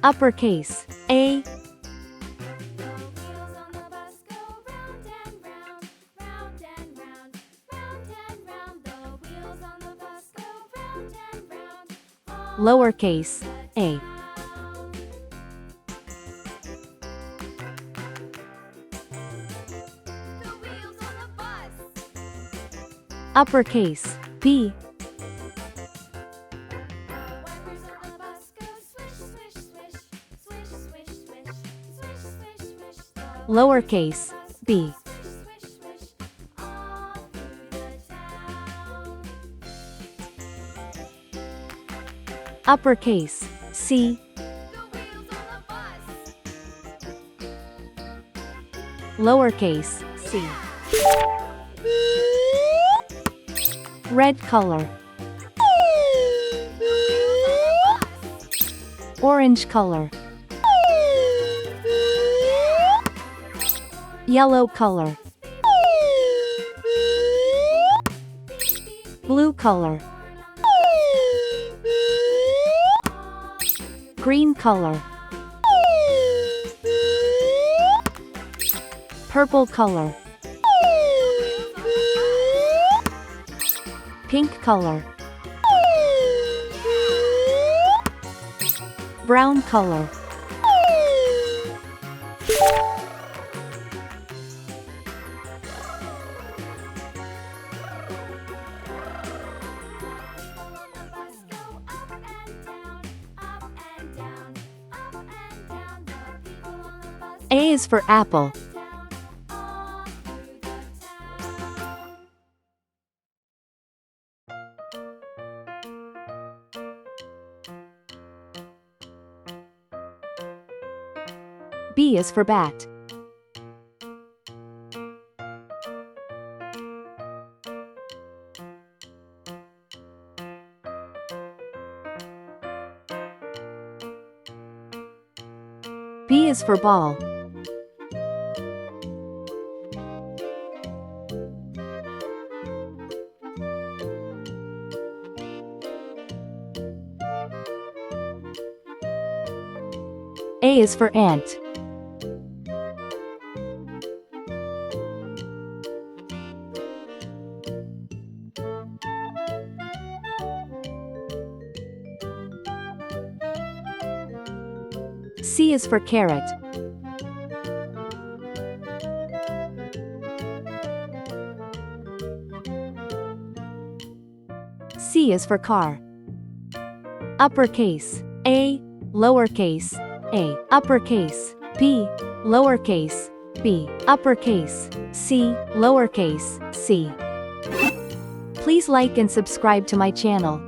Uppercase A. Lowercase a. Uppercase B. Lowercase b. Uppercase C. Lowercase c. Red color. Orange color. Yellow color. Blue color. Green color. Purple color. Pink color. Brown color. A is for apple. B is for bat. B is for ball. A is for ant. C is for carrot. C is for car. Uppercase A. Lowercase a. Uppercase B. Lowercase b. Uppercase C. Lowercase c. Please like and subscribe to my channel.